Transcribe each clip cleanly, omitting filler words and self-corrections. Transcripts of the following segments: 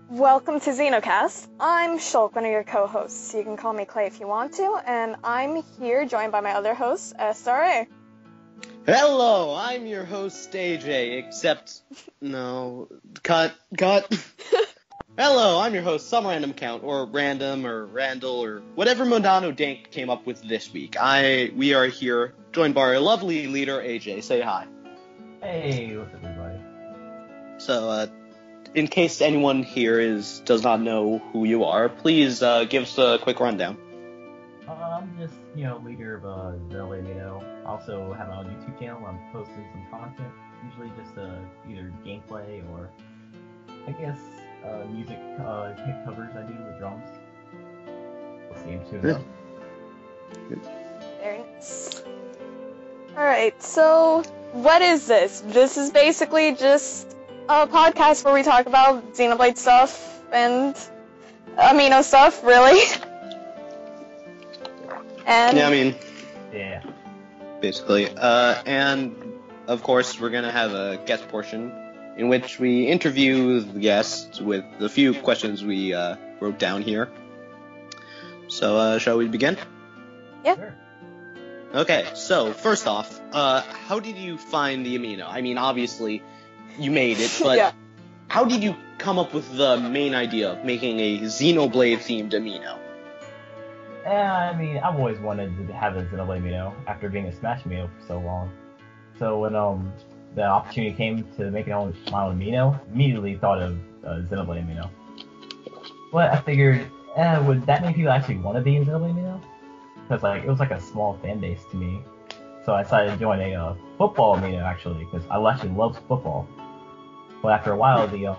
Welcome to Xenocast. I'm Shulk, one of your co-hosts. You can call me Clay if you want to, and I'm here joined by my other host, SRA. Hello, I'm your host, AJ, except... no... Cut. Hello, I'm your host, some random count, or random, or Randall, or whatever Modano Dank came up with this week. We are here, joined by our lovely leader, AJ. Say hi. Hey, what's up, everybody? So, in case anyone here does not know who you are, please give us a quick rundown. I'm just, leader of Xenoblade Amino. I also have my own YouTube channel where I'm posting some content, usually just either gameplay or, I guess, music covers I do with drums. We'll see him soon though. Very nice. Alright, so what is this? This is basically just a podcast where we talk about Xenoblade stuff and Amino stuff, really. And Yeah. Basically. And, of course, we're going to have a guest portion in which we interview the guests with the few questions we wrote down here. So, shall we begin? Yeah. Sure. Okay, so, first off, how did you find the Amino? I mean, obviously, you made it, but Yeah. How did you come up with the main idea of making a Xenoblade-themed Amino? I've always wanted to have a Xenoblade Amino after being a Smash Amino for so long. So when the opportunity came to make my own Amino, immediately thought of Xenoblade Amino. But I figured, would that many people actually want to be in Xenoblade Amino? Because it was like a small fan base to me. So I decided to join a football Amino actually, because I actually love football. But after a while, the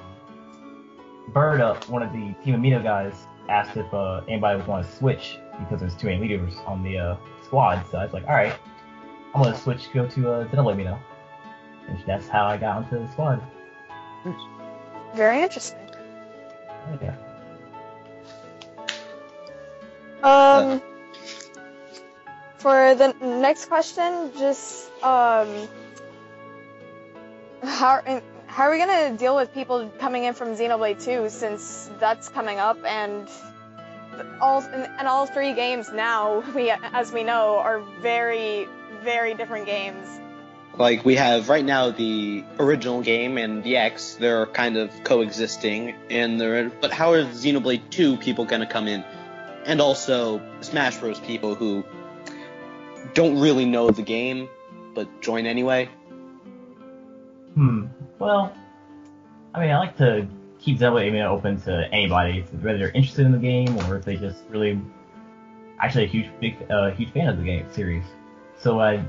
Bird, one of the Team Amino guys, asked if anybody would want to switch because there's too many leaders on the squad. So I was like, all right, I'm gonna switch, go to Xenoblade Amino, and that's how I got onto the squad. Very interesting. Oh, yeah. For the next question, just how are we gonna deal with people coming in from Xenoblade 2 since that's coming up, and all three games now, as we know, are very, very different games. Like, we have right now the original game and the X, they're kind of coexisting, but how are Xenoblade 2 people gonna come in? And also Smash Bros. People who don't really know the game, but join anyway? Well, I like to keep Xenoblade Amino open to anybody, whether they're interested in the game or if they just really actually a huge fan of the game series. So what I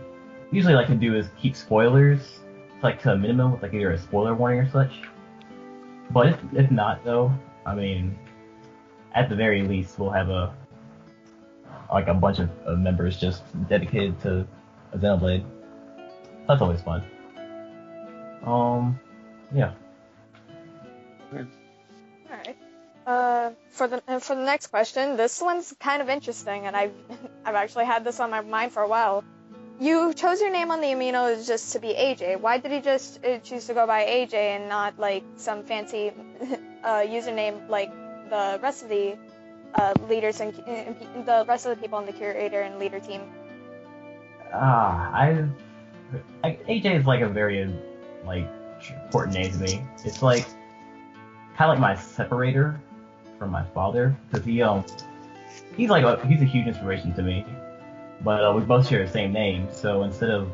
usually like to do is keep spoilers to a minimum with either a spoiler warning or such. But if not though, at the very least we'll have a bunch of members just dedicated to a Xenoblade. That's always fun. Yeah. Alright. For the next question, this one's kind of interesting, and I've actually had this on my mind for a while. You chose your name on the Amino just to be AJ. Why did you just choose to go by AJ and not some fancy username like the rest of the leaders and the rest of the people on the curator and leader team? AJ is a very important name to me. It's kind of like my separator from my father, because he's a huge inspiration to me. But we both share the same name, so instead of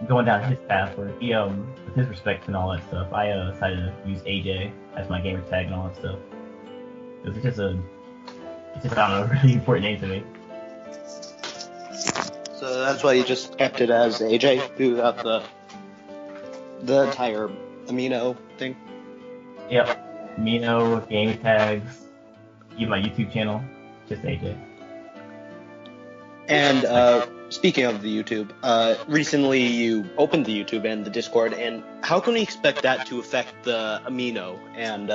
going down his path where he with his respect and all that stuff, I decided to use AJ as my gamer tag and all that stuff. It's just a really important name to me. So that's why you just kept it as AJ throughout the entire Amino thing? Yep. Amino, game tags, even my YouTube channel, just AJ. And speaking of the YouTube, recently you opened the YouTube and the Discord, and how can we expect that to affect the Amino and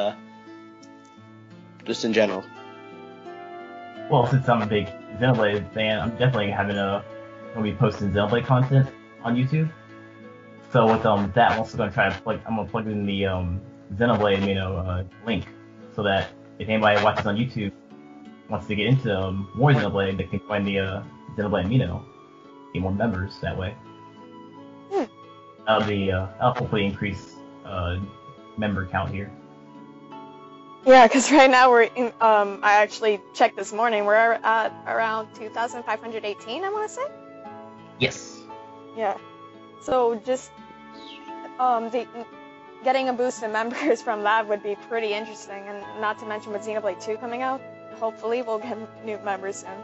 just in general? Well, since I'm a big Xenoblade fan, I'm definitely gonna be posting Xenoblade content on YouTube. So with that, I'm also gonna try to plug in the Xenoblade Amino link, so that if anybody watches on YouTube wants to get into more Xenoblade, they can find the Xenoblade Amino, get more members that way. That'll hopefully increase member count here. Yeah, because right now I actually checked this morning, we're at around 2,518, I want to say? Yes. Yeah. So just getting a boost in members from that would be pretty interesting, and not to mention with Xenoblade 2 coming out, hopefully we'll get new members soon.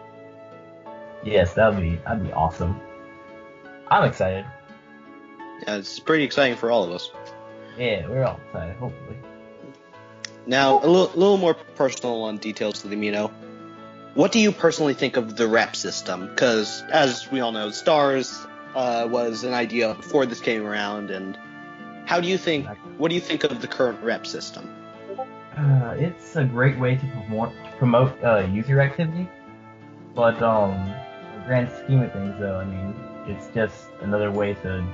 Yes, that'd be awesome. I'm excited. Yeah, it's pretty exciting for all of us. Yeah, we're all excited, hopefully. Now, a little more personal on details of the Amino. What do you personally think of the rep system? Because, as we all know, Stars was an idea before this came around, and what do you think of the current rep system? It's a great way to promote user activity, but in the grand scheme of things, though, I mean, it's just another way to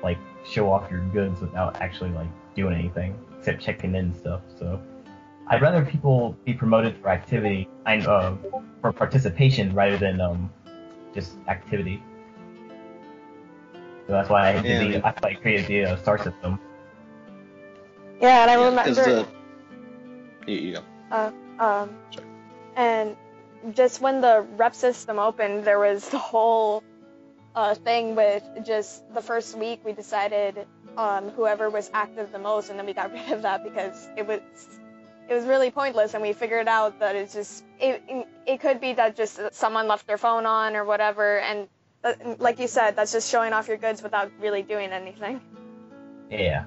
like show off your goods without actually like doing anything except checking in and stuff. So I'd rather people be promoted for activity and for participation rather than just activity. So that's why I created the star system. Yeah, and I remember. You go. Sorry. And just when the rep system opened, there was the whole thing with just the first week we decided whoever was active the most, and then we got rid of that because it was really pointless, and we figured out that it could be that just someone left their phone on or whatever, and like you said, that's just showing off your goods without really doing anything. Yeah.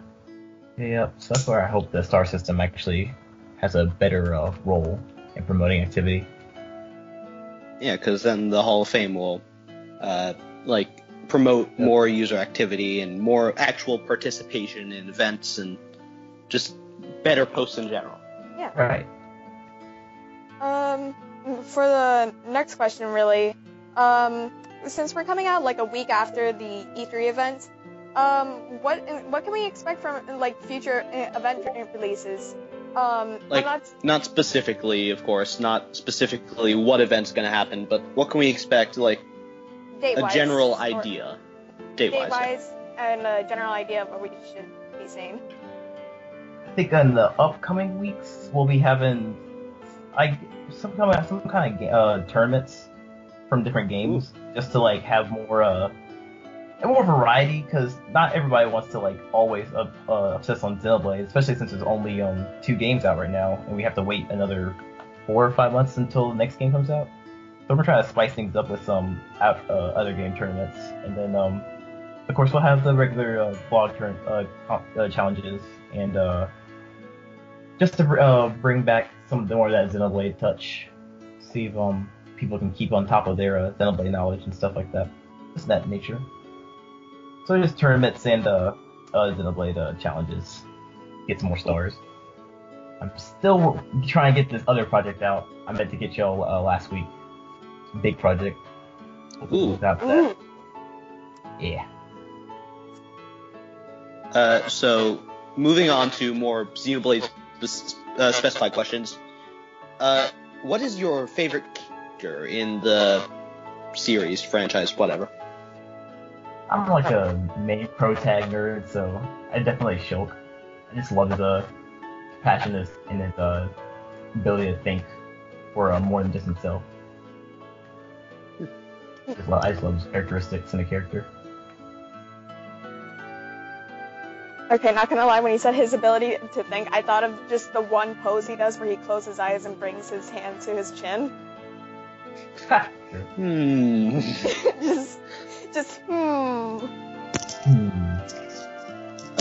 So that's where I hope the star system actually has a better role in promoting activity. Yeah, because then the Hall of Fame will promote more user activity and more actual participation in events and just better posts in general. Yeah. Right. For the next question, really, since we're coming out like a week after the E3 event, what can we expect from like future event releases? Not specifically, of course, not specifically what event's going to happen, but what can we expect, like date-wise, a general idea, date-wise, and a general idea of what we should be seeing. I think in the upcoming weeks we'll be having some kind of tournaments from different games. Ooh. Just to like have more variety, because not everybody wants to like always obsess on Xenoblade, especially since there's only 2 games out right now, and we have to wait another 4 or 5 months until the next game comes out. So we're trying to spice things up with some other game tournaments, and then of course we'll have the regular blog challenges, and just to bring back some more of that Xenoblade touch, see if people can keep on top of their Xenoblade knowledge and stuff like that. Just that nature. So just tournaments and Xenoblade challenges. Get some more stars. I'm still trying to get this other project out. I meant to get y'all last week. Big project. Ooh. Without that. Yeah. So moving on to more Xenoblade specified questions. What is your favorite character in the series, franchise, whatever? I'm like a main pro-tag nerd, so I definitely Shulk. I just love his passion and his ability to think for more than just himself. I just love his characteristics in a character. Okay, not gonna lie, when he said his ability to think, I thought of just the one pose he does where he closes his eyes and brings his hand to his chin. just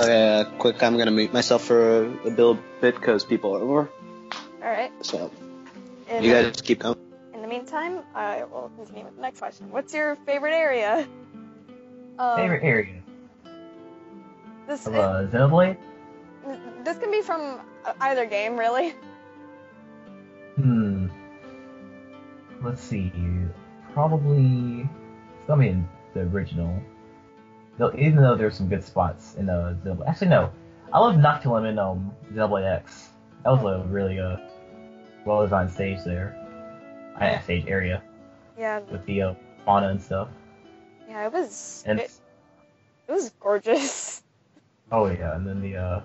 Okay, quick, I'm gonna mute myself for a bit because people are over. Alright. So, you guys keep going. In the meantime, I will continue with the next question. What's your favorite area? Favorite area? This of Xenoblade? This can be from either game, really. Let's see. Probably it's gonna be in the original. Even though there's some good spots in Xenoblade. Actually, no. I love Noctilum in Xenoblade X. That was a really well designed stage there. Stage area Yeah. with the fauna and stuff. Yeah, it was. And It was gorgeous. oh yeah, and then the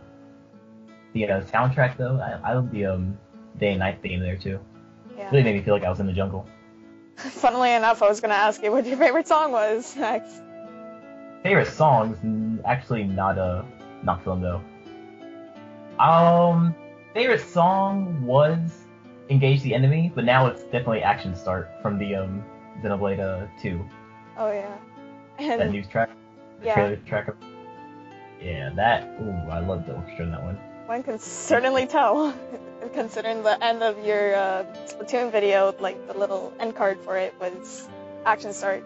soundtrack though, I love the day and night theme there too. Yeah. Really made me feel like I was in the jungle. Funnily enough, I was gonna ask you what your favorite song was next. Favorite songs, actually not Noctilum though. Favorite song was Engage the Enemy, but now it's definitely Action Start from the Xenoblade 2. Oh yeah. That And news track, the yeah. trailer track. Yeah, that. Ooh, I love the orchestra in that one. one can certainly tell, considering the end of your Splatoon video, like the little end card for it was Action Start.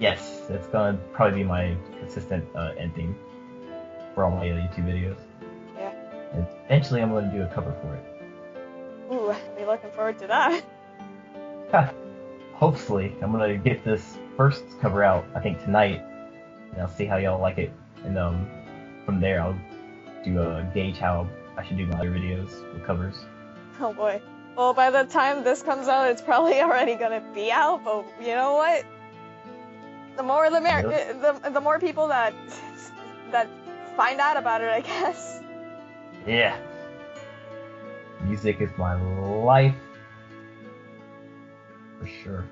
Yes, it's gonna probably be my consistent end theme for all my YouTube videos. Yeah. And eventually, I'm gonna do a cover for it. Ooh, I'll be looking forward to that. Hopefully, I'm gonna get this first cover out, I think tonight, and I'll see how y'all like it. And from there, I'll do a gauge how I should do my other videos with covers. Oh boy. Well, by the time this comes out, it's probably already gonna be out. But you know what? The more the the more people that find out about it, I guess. Yeah. Music is my life. For sure.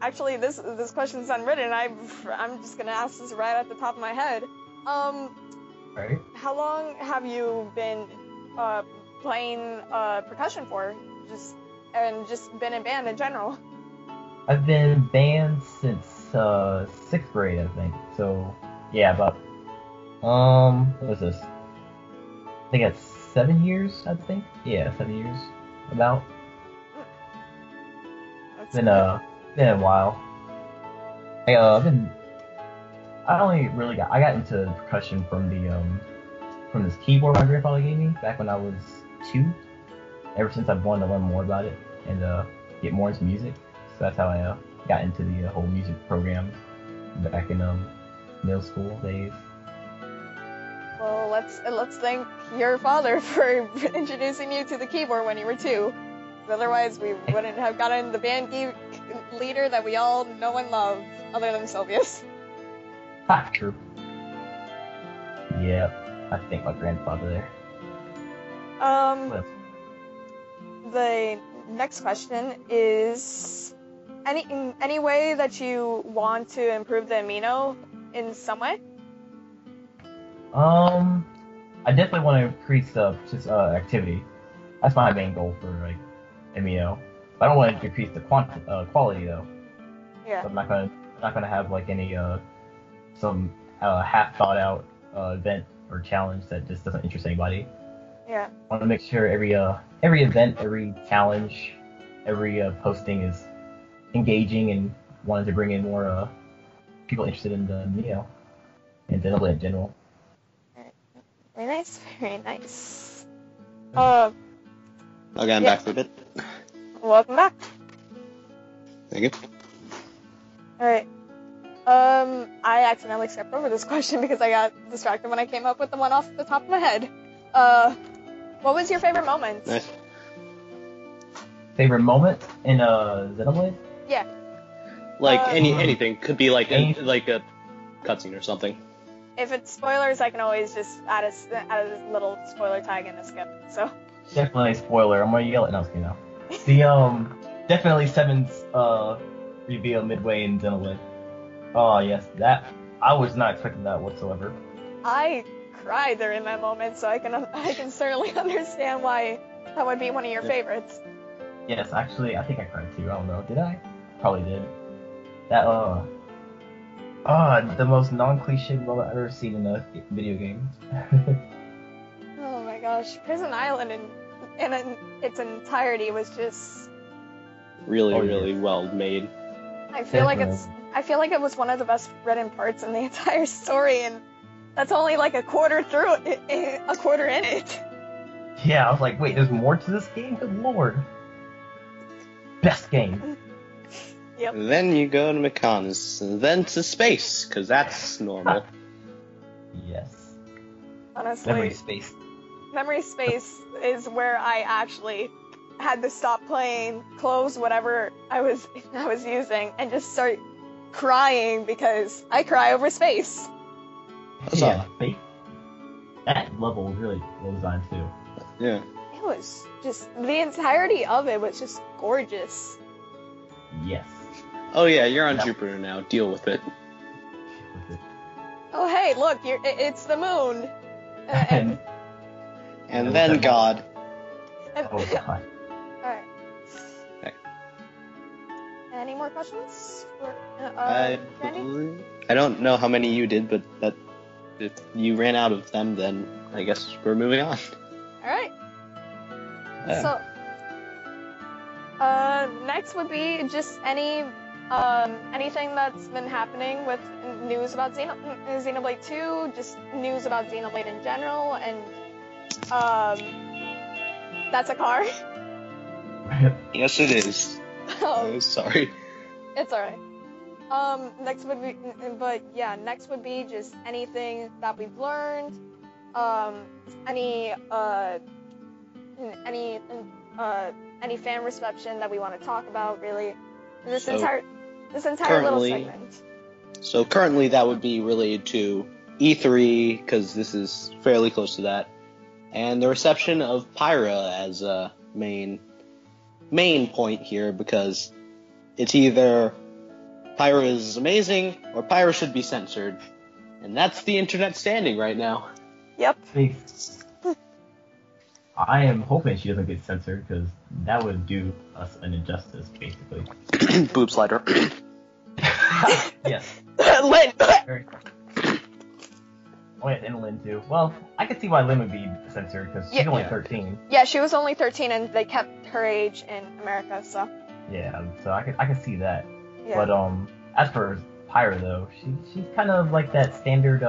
Actually, this question's unwritten. I'm just gonna ask this right at the top of my head. Right. How long have you been playing percussion for? Just been in band in general? I've been in band since 6th grade, I think. So yeah, about what was this? I think that's 7 years. I think. Yeah, 7 years. About. That's Been a while. I got into percussion from this keyboard my grandfather gave me back when I was 2. Ever since I've wanted to learn more about it and get more into music, so that's how I got into the whole music program back in middle school days. Well, let's thank your father for introducing you to the keyboard when you were 2. Otherwise, we wouldn't have gotten the band leader that we all know and love, other than Sylvius. Ha, true. Yeah, I thank my grandfather there. The next question is any way that you want to improve the Amino in some way? I definitely want to increase activity. That's my main goal for like Amino. But I don't want to decrease the quality though. Yeah. So I'm not gonna have like any some half thought out event or challenge that just doesn't interest anybody. Yeah. I want to make sure every event, every challenge, every posting is engaging and wanted to bring in more people interested in the Amino and Xenoblade in general. Very nice, very nice. Okay, I'm back for a bit. Welcome back. Thank you. Alright. I accidentally skipped over this question because I got distracted when I came up with the one off the top of my head. What was your favorite moment? Nice. Favorite moment in Xenoblade? Yeah. Like anything could be like Any- like a cutscene or something. If it's spoilers, I can always just add a little spoiler tag in the skip. So. Definitely spoiler. I'm gonna yell at Nelski now. The definitely Seven's reveal midway in Xenoblade. Oh yes, that I was not expecting that whatsoever. I cried during that moment, so I can certainly understand why that would be one of your favorites. Yes, actually, I think I cried too. I don't know. Did I? Probably did. That the most non-cliche moment I've ever seen in a video game. Oh my gosh, Prison Island in its entirety was just Really well made. I feel like it was one of the best written parts in the entire story, and that's only like a quarter in it. Yeah, I was like, wait, there's more to this game? Good lord. Best game. Yep. Then you go to McConn's, and then to space, because that's normal. Yes. Honestly, Memory space. memory space is where I actually had to stop playing, close whatever I was using, and just start crying because I cry over space. That's Yeah, all. space. That level was really well designed too. Yeah. It was just, the entirety of it was just gorgeous. Yes. Oh yeah, you're on No. Jupiter now. Deal with it. Oh hey, look, it's the moon. And And then God. oh god. Alright. Okay. Any more questions? Randy? I don't know how many you did, but that if you ran out of them, then I guess we're moving on. Alright. Yeah. So, next would be just anything that's been happening with news about Xenoblade 2, just news about Xenoblade in general, and, that's a car. Yes, it is. Oh, Sorry. it's alright. Next would be just anything that we've learned, any fan reception that we want to talk about, really. This entire little currently- segment. So currently that would be related to E3, because this is fairly close to that, and the reception of Pyra as a main point here, because it's either Pyra is amazing or Pyra should be censored, and that's the internet standing right now. Yep. I am hoping she doesn't get censored, because that would do us an injustice, basically. Boob slider. Yes. Lynn! Very. Oh yeah, and Lynn too. Well, I could see why Lynn would be censored, because she's only 13. Yeah, she was only 13 and they kept her age in America, so. Yeah, so I could see that. Yeah. But as for Pyra though, she's kind of like that standard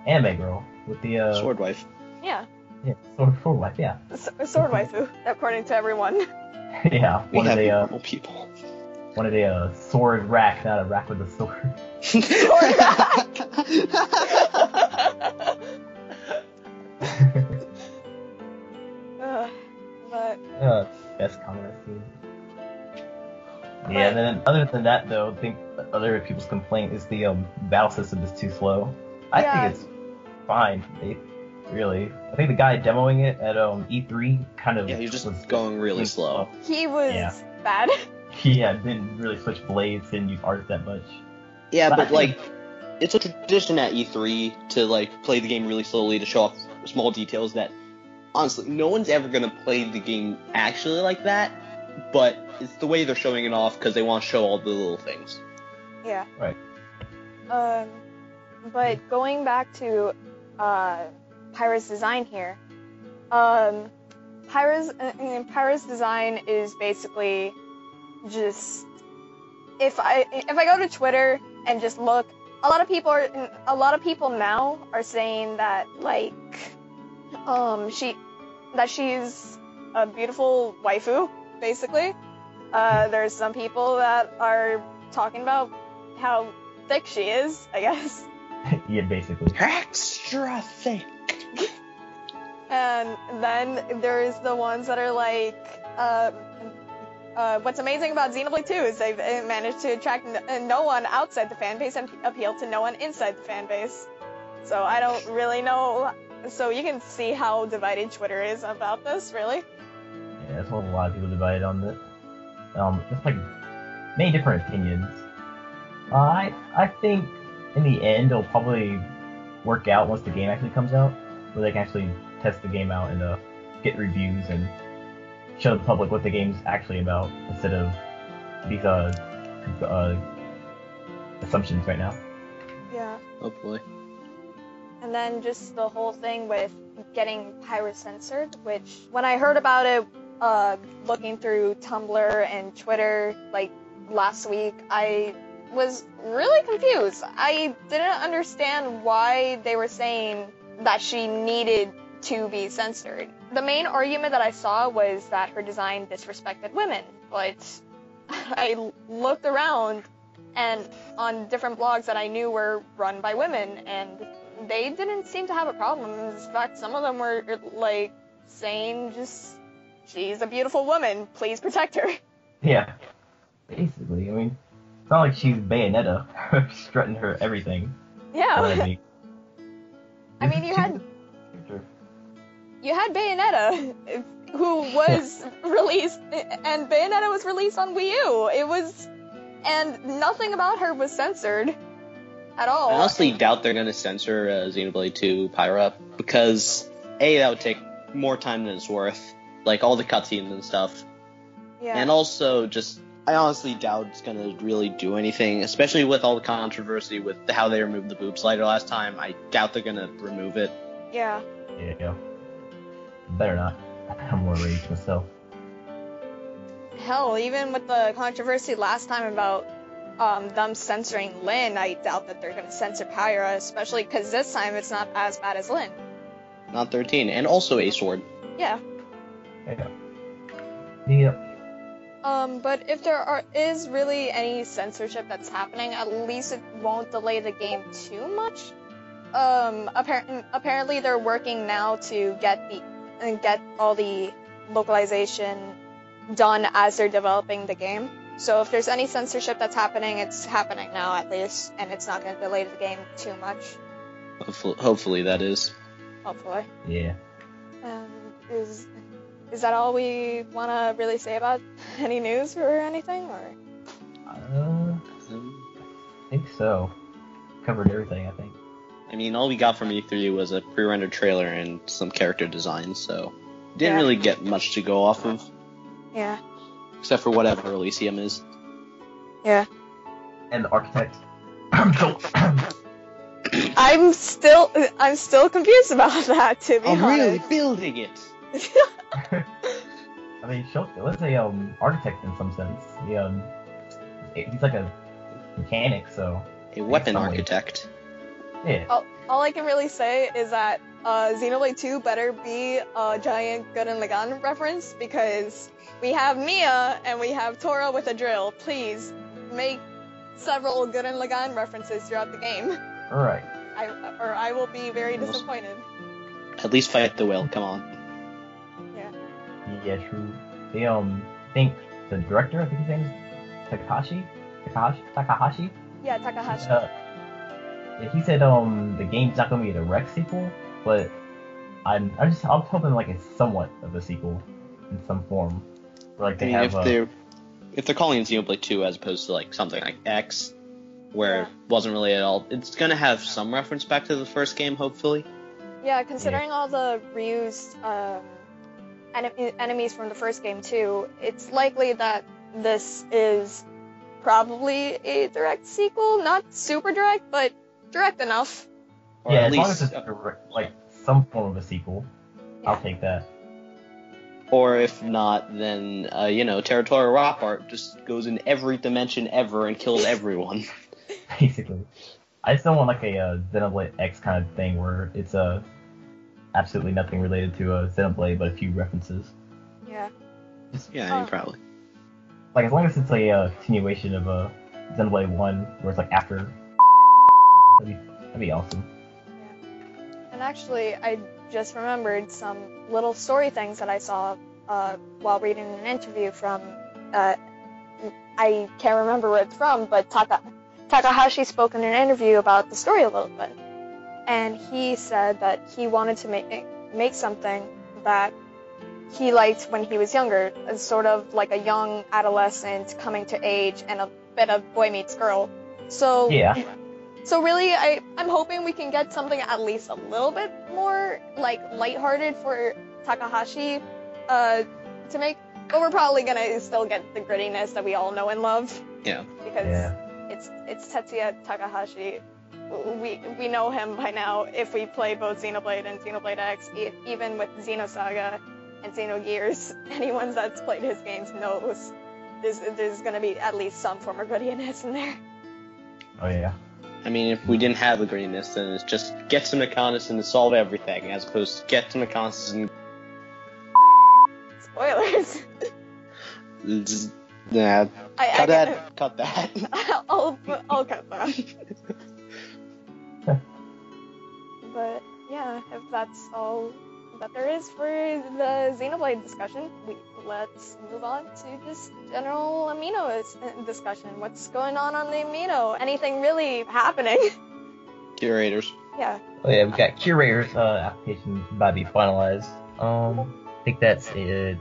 anime girl with the Sword wife. Yeah. Yeah, sword wife, yeah. Sword waifu, according to everyone. Yeah, We have normal people. one of the sword rack, not a rack with a sword. Sword rack! But Best comment I've seen. Yeah, and then other than that though, I think other people's complaint is the battle system is too slow. I think it's fine. Really, I think the guy demoing it at E3 kind of He was just going really slow. he was bad. Yeah, didn't really switch blades, didn't use art that much. Yeah, but like, it's a tradition at E3 to like play the game really slowly to show off small details that, honestly, no one's ever gonna play the game actually like that. But it's the way they're showing it off because they want to show all the little things. Yeah. Right. But going back to Pyra's design here, Pyra's design is basically just, if I go to Twitter and just look, a lot of people now are saying that like she's a beautiful waifu, basically. There's some people that are talking about how thick she is, I guess. Yeah, basically. Extra thick. And then there's the ones that are like, what's amazing about Xenoblade 2 is they've managed to attract no one outside the fanbase and appeal to no one inside the fanbase. So I don't really know. So you can see how divided Twitter is about this, really. Yeah, that's what a lot of people divided on this. It's like many different opinions. I think in the end it'll probably work out once the game actually comes out, where they can actually test the game out and get reviews and show the public what the game's actually about instead of these assumptions right now. Yeah. Hopefully. And then just the whole thing with getting Pyra censored, which when I heard about it, looking through Tumblr and Twitter like last week, I was really confused. I didn't understand why they were saying that she needed to be censored. The main argument that I saw was that her design disrespected women, but I looked around and on different blogs that I knew were run by women, and they didn't seem to have a problem. In fact, some of them were like saying just, she's a beautiful woman, please protect her. Yeah. Basically, I mean, it's not like she's Bayonetta, strutting her everything. Yeah. I mean, you had Bayonetta, who was released, and Bayonetta was released on Wii U. And nothing about her was censored at all. I honestly doubt they're gonna censor Xenoblade 2 Pyra, because A, that would take more time than it's worth, like all the cutscenes and stuff. Yeah. And also, I honestly doubt it's gonna really do anything, especially with all the controversy with how they removed the boob slider last time. I doubt they're gonna remove it. Yeah. Yeah. Better not. I'm more rage myself. Hell, even with the controversy last time about them censoring Lyn, I doubt that they're gonna censor Pyra, especially because this time it's not as bad as Lyn. Not 13, and also a sword. Yeah. Yeah. But if there is really any censorship that's happening, at least it won't delay the game too much. Apparently they're working now to get all the localization done as they're developing the game. So if there's any censorship that's happening, it's happening now at least, and it's not going to delay the game too much. Hopefully that is. Hopefully. Yeah. Is that all we want to really say about any news or anything, or? I think so. Covered everything, I think. I mean, all we got from E3 was a pre-rendered trailer and some character designs, so didn't really get much to go off of. Yeah. Except for whatever Elysium is. Yeah. And the architect. I'm still confused about that, to be honest. I'm really building it. I mean, let's say architect in some sense. He's like a mechanic, so A weapon architect. Yeah. All I can really say is that Xenoblade 2 better be a giant Gurren Lagann reference, because we have Mia and we have Tora with a drill. Please make several Gurren Lagann references throughout the game. Alright. I will be very disappointed. At least fight the whale, come on. Yeah, true. I think the director, I think his name is Takahashi? Yeah, Takahashi. He said the game's not gonna be a direct sequel, but I'm hoping like it's somewhat of a sequel in some form. Like they have if they're calling it Xenoblade 2 as opposed to like something like X, where it wasn't really at all, it's gonna have some reference back to the first game, hopefully. Yeah, considering all the reused enemies from the first game too, it's likely that this is probably a direct sequel. Not super direct, but direct enough. Or yeah, at as least long as it's like some form of a sequel, I'll take that. Or if not, then Territorial Rock just goes in every dimension ever and kills everyone. Basically, I just don't want like a Xenoblade X kind of thing where it's absolutely nothing related to Xenoblade, but a few references. Yeah. Probably. Like as long as it's a continuation of Xenoblade 1, where it's like after. That'd be awesome. Yeah. And actually, I just remembered some little story things that I saw while reading an interview from. I can't remember where it's from, but Takahashi spoke in an interview about the story a little bit. And he said that he wanted to make something that he liked when he was younger, as sort of like a young adolescent coming to age and a bit of boy meets girl. So yeah. So really, I'm hoping we can get something at least a little bit more like lighthearted for Takahashi to make. But we're probably gonna still get the grittiness that we all know and love. Yeah. Because it's Tetsuya Takahashi. We know him by now if we play both Xenoblade and Xenoblade X, even with Xenosaga and Xenogears. Anyone that's played his games knows there's going to be at least some form of grittiness in there. Oh yeah. I mean, if we didn't have the grittiness, then it's just get some reconnaissance and solve everything, as opposed to get some reconnaissance and... Spoilers! Nah, I cut that. I'll cut that. But yeah, if that's all that there is for the Xenoblade discussion, let's move on to just general Amino discussion. What's going on the Amino? Anything really happening? Curators. Yeah. Oh yeah, we got curators applications about to be finalized. I think that's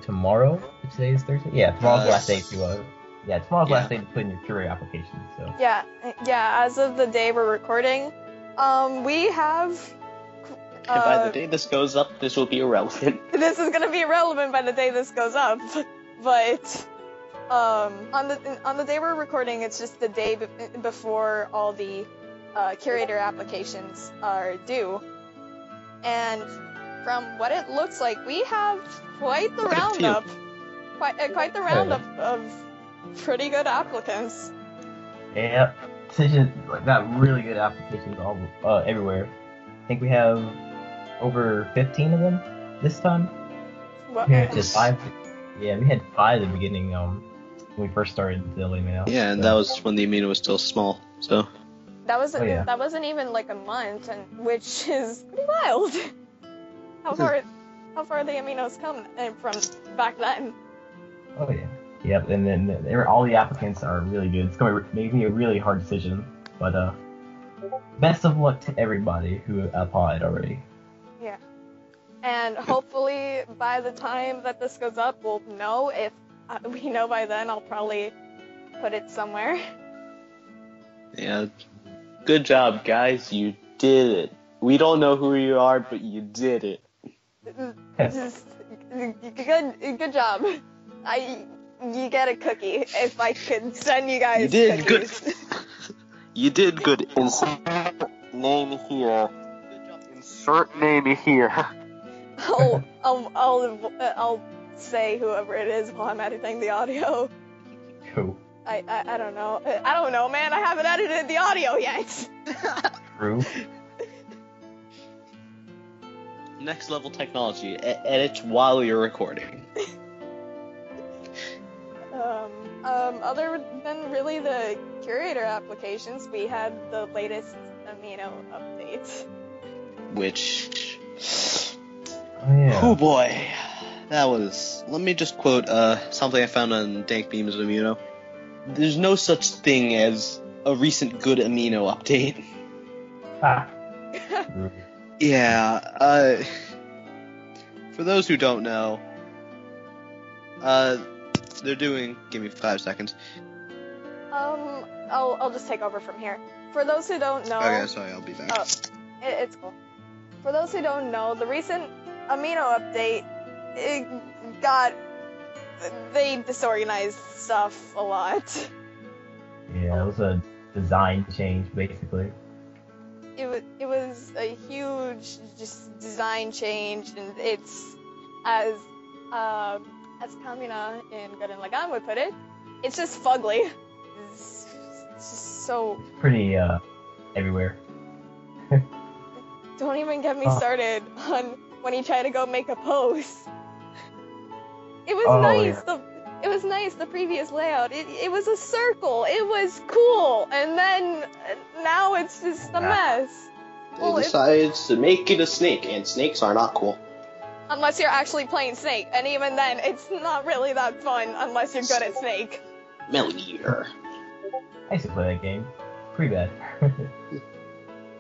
tomorrow. Today is Thursday. Yeah, tomorrow's the last day to tomorrow's last day to put in your curator application. So. Yeah. As of the day we're recording, we have. And by the day this goes up, this will be irrelevant. This is gonna be irrelevant by the day this goes up, but on the day we're recording, it's just the day before all the curator applications are due, and from what it looks like, we have quite the roundup, quite the roundup of pretty good applicants. Yeah, like got really good applications all everywhere. I think we have over 15 of them this time. What? Yeah, just 5. Yeah, we had 5 at the beginning when we first started the Amino. Yeah, and that was when the Amino was still small. So that wasn't even like a month, and which is pretty wild. How far the Aminos come from back then. Oh yeah. Yep, and then all the applicants are really good. It's going to make me a really hard decision, but best of luck to everybody who applied already. Yeah. And hopefully by the time that this goes up, we'll know. If we know by then, I'll probably put it somewhere. Yeah. Good job, guys. You did it. We don't know who you are, but you did it. Good job. You get a cookie if I could send you guys. You did cookies. good. You did good. Insert name here. Insert name here. I'll say whoever it is while I'm editing the audio. Cool. I don't know. I don't know, man. I haven't edited the audio yet. True. Next level technology. Edit while you're recording. Other than really the curator applications, we had the latest Amino update. Which... Oh yeah. Oh boy. That was... Let me just quote something I found on Dank Beams of Amino. There's no such thing as a recent good Amino update. Yeah, for those who don't know, they're doing... Give me 5 seconds. I'll just take over from here. For those who don't know... Okay, sorry, I'll be back. Oh, it's cool. For those who don't know, the recent Amino update, they disorganized stuff a lot. Yeah, it was a design change, basically. It was a huge just design change, and it's as Kamina in Gurren Lagann would put it, it's just fugly. It's just so pretty everywhere. Don't even get me started on when he tried to go make a post. It was nice. Yeah. It was nice, the previous layout. It was a circle. It was cool. And then now it's just a mess. They decided to make it a snake, and snakes are not cool. Unless you're actually playing Snake. And even then, it's not really that fun unless you're good at Snake. Meteor. I used to play that game. Pretty bad.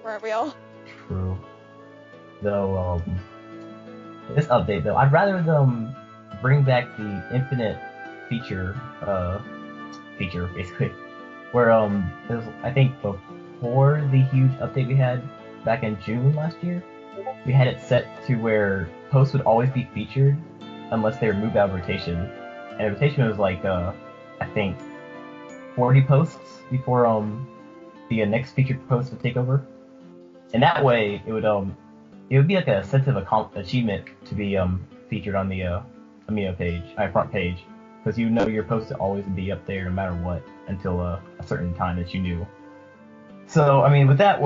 Weren't we all? True. Though, this update, though, I'd rather them bring back the infinite feature, basically, where, there's, I think before the huge update we had back in June last year, we had it set to where posts would always be featured unless they were moved out of rotation. And rotation was like, I think 40 posts before, the next featured post would take over. And that way, it would be like a sense of achievement to be, featured on the, Amino page, front page, because you know your post to always be up there no matter what until a certain time that you knew. So I mean, with that,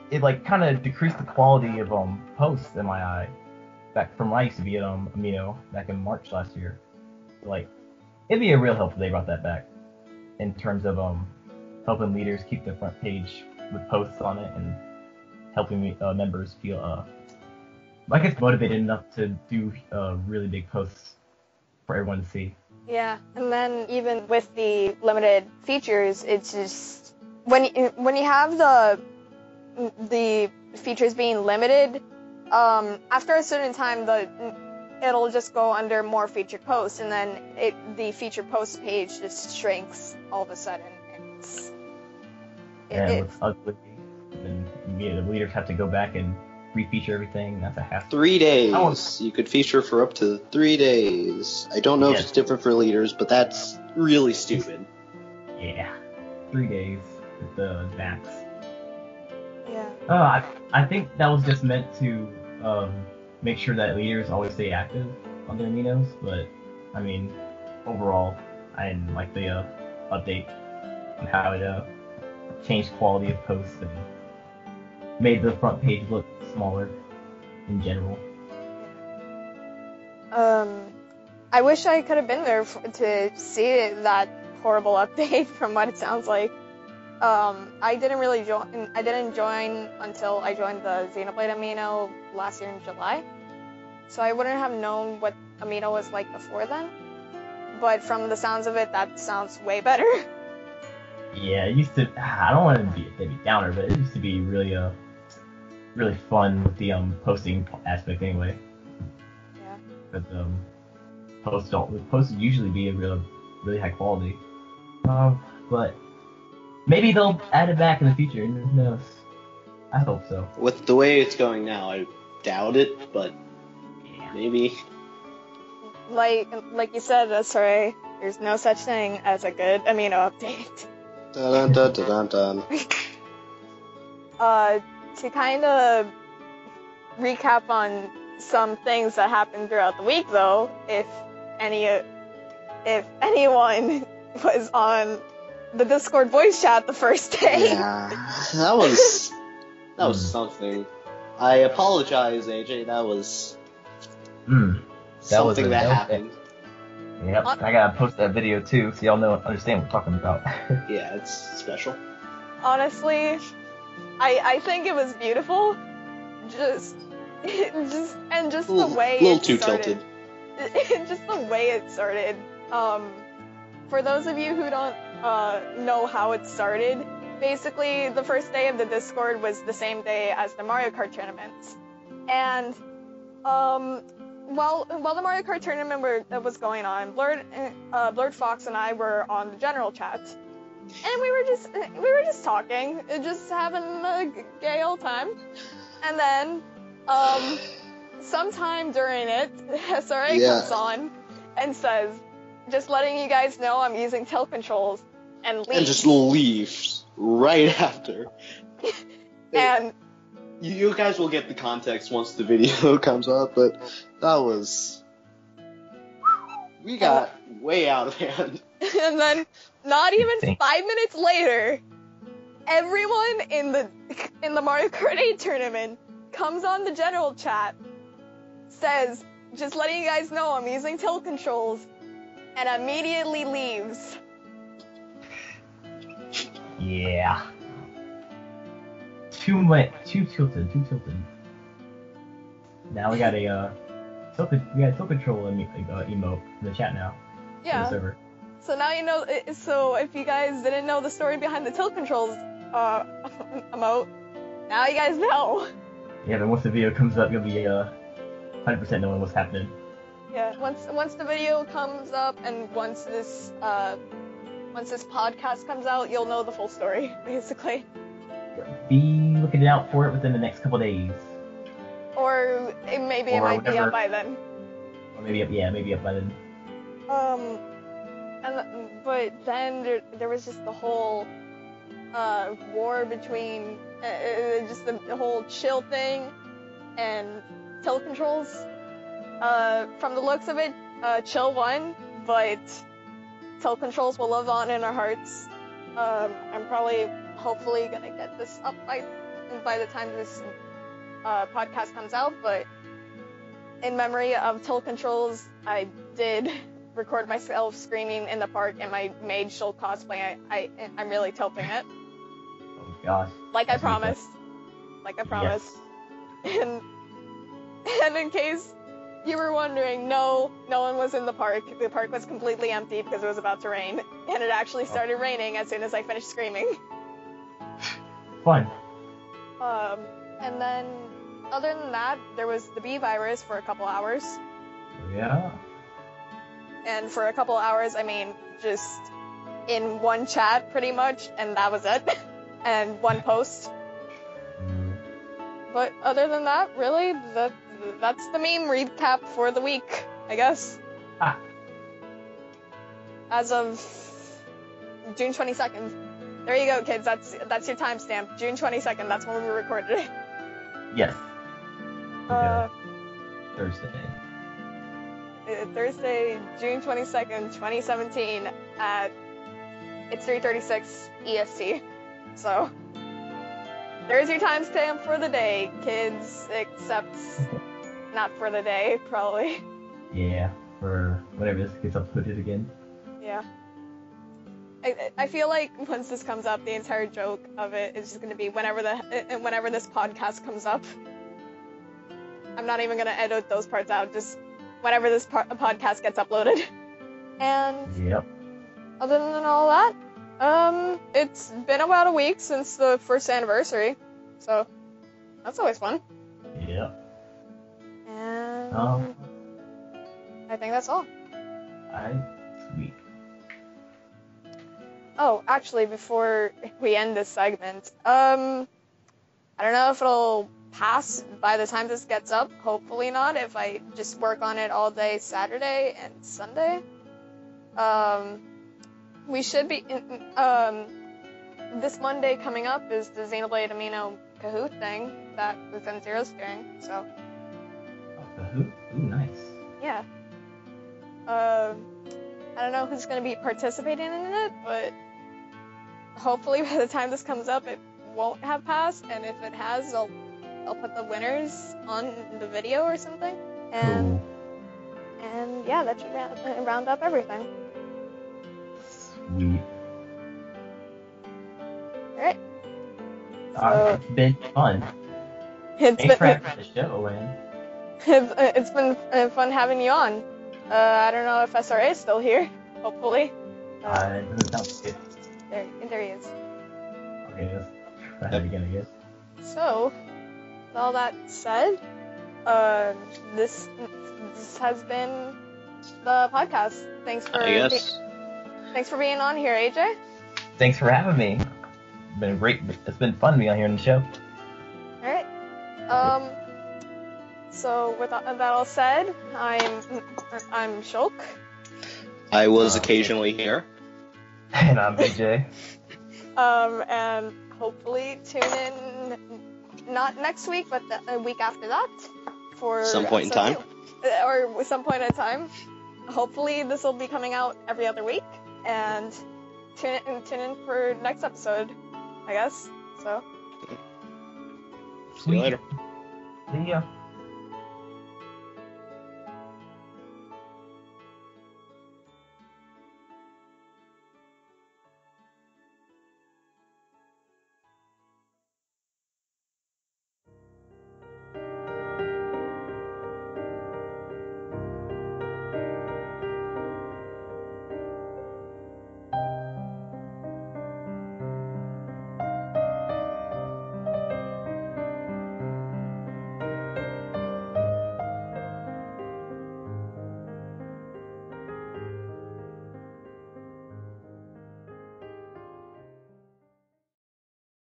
it like kind of decreased the quality of posts in my eye. Back from when I used to be at Amino back in March last year. Like it'd be a real help if they brought that back in terms of helping leaders keep the front page with posts on it and helping members feel like it's motivated enough to do really big posts for everyone to see. Yeah, and then even with the limited features, it's just when you have the features being limited, after a certain time it'll just go under more featured posts, and then the featured post page just shrinks all of a sudden. It's ugly. And the leaders have to go back and refeature everything. That's a hassle. 3 days. You could feature for up to 3 days. I don't know if it's different for leaders, but that's really stupid. Yeah, 3 days is the max. Yeah. I think that was just meant to make sure that leaders always stay active on their aminos, but I mean, overall, I didn't like the update on how it changed quality of posts and made the front page look smaller in general. I wish I could have been there to see that horrible update from what it sounds like. I didn't join until I joined the Xenoblade Amino last year in July. So I wouldn't have known what Amino was like before then. But from the sounds of it, that sounds way better. Yeah, it used to. I don't want to be a downer, but it used to be really really fun with the posting aspect anyway. Yeah. But posts usually be a really high quality. But maybe they'll add it back in the future. Who knows? I hope so. With the way it's going now, I doubt it, but maybe. Like you said, SRA, there's no such thing as a good Amino update. Dun dun dun dun dun. To kind of recap on some things that happened throughout the week, though, if anyone was on the Discord voice chat the first day. Yeah, that was something. I apologize, AJ. That was something that happened. Yep, I gotta post that video too, so y'all understand what we're talking about. Yeah, it's special. Honestly, I think it was beautiful. Just the way a little it too started. tilted. Just the way it started. For those of you who don't know how it started, basically the first day of the Discord was the same day as the Mario Kart tournaments, and while the Mario Kart tournament was going on, Blurred Fox and I were on the general chat, and we were just talking, just having a gay old time, and then sometime during it, SRA comes on and says, "Just letting you guys know I'm using tilt controls," and leaves. And just leaves right after. And you guys will get the context once the video comes up, but we got way out of hand. And then, not even 5 minutes later, everyone in the Mario Kart 8 tournament comes on the general chat, says, "Just letting you guys know I'm using tilt controls," and immediately leaves. Yeah. Too tilted. Now we got a tilt control emote in the chat now. Yeah. The server. So now you know. So if you guys didn't know the story behind the tilt controls emote, now you guys know. Yeah, but once the video comes up, you'll be 100% knowing what's happening. Yeah. Once the video comes up and once this podcast comes out, you'll know the full story, basically. Be looking out for it within the next couple days. Or maybe it might be up by then. Or maybe up by then. But then there was just the whole war between just the whole chill thing and tilt controls. From the looks of it, chill won, but tilt controls will live on in our hearts. I'm hopefully gonna get this up by the time this podcast comes out, but in memory of tilt controls, I did record myself screaming in the park in my maid Shulk cosplay. I'm really tilting it. Oh gosh. Like I That's really good. promised. Like I promised. And in case you were wondering, no one was in the park. The park was completely empty because it was about to rain. And it actually started raining as soon as I finished screaming. Fun. And then, other than that, there was the bee virus for a couple hours. Yeah. And for a couple hours, I mean, just in one chat, pretty much, and that was it. And one post. But other than that, really, that's the meme recap for the week, I guess. Ah. As of June 22nd. There you go, kids. That's your timestamp. June 22nd. That's when we recorded it. Yes. Uh, Thursday. Thursday, June 22nd, 2017 at it's 3:36 EST. So there's your timestamp for the day, kids. Except not for the day, probably. Yeah, for whenever this gets uploaded again. Yeah. I feel like once this comes up, the entire joke of it is just going to be whenever this podcast comes up. I'm not even going to edit those parts out, just whenever this podcast gets uploaded. And Yep. other than all that, it's been about a week since the first anniversary, so that's always fun. Yep. And I think that's all. Sweet. Oh, actually, before we end this segment, I don't know if it'll pass by the time this gets up. Hopefully not, if I just work on it all day Saturday and Sunday. We should be, this Monday coming up is the Xenoblade Amino Kahoot thing that Within Zero's doing, so. Oh, Kahoot? Ooh, nice. Yeah. I don't know who's going to be participating in it, but hopefully by the time this comes up, it won't have passed, and if it has, I'll put the winners on the video or something. And Cool. and yeah, that should round up everything. Sweet. Alright. It's been fun. Thanks for having the show, and It's been fun having you on. I don't know if SRA is still here. Hopefully. it doesn't sound good. There he is. Okay, let's try that again, I guess. So, with all that said, this has been the podcast. Thanks for being on here, AJ. Thanks for having me. It's been great. It's been fun being on here on the show. All right. So with that all said, I'm Shulk. I was occasionally here. And I'm AJ. And hopefully tune in not next week, but the week after that for Some point in time. or some point in time. Hopefully this will be coming out every other week, and tune in for next episode, I guess. So. See you later. See ya.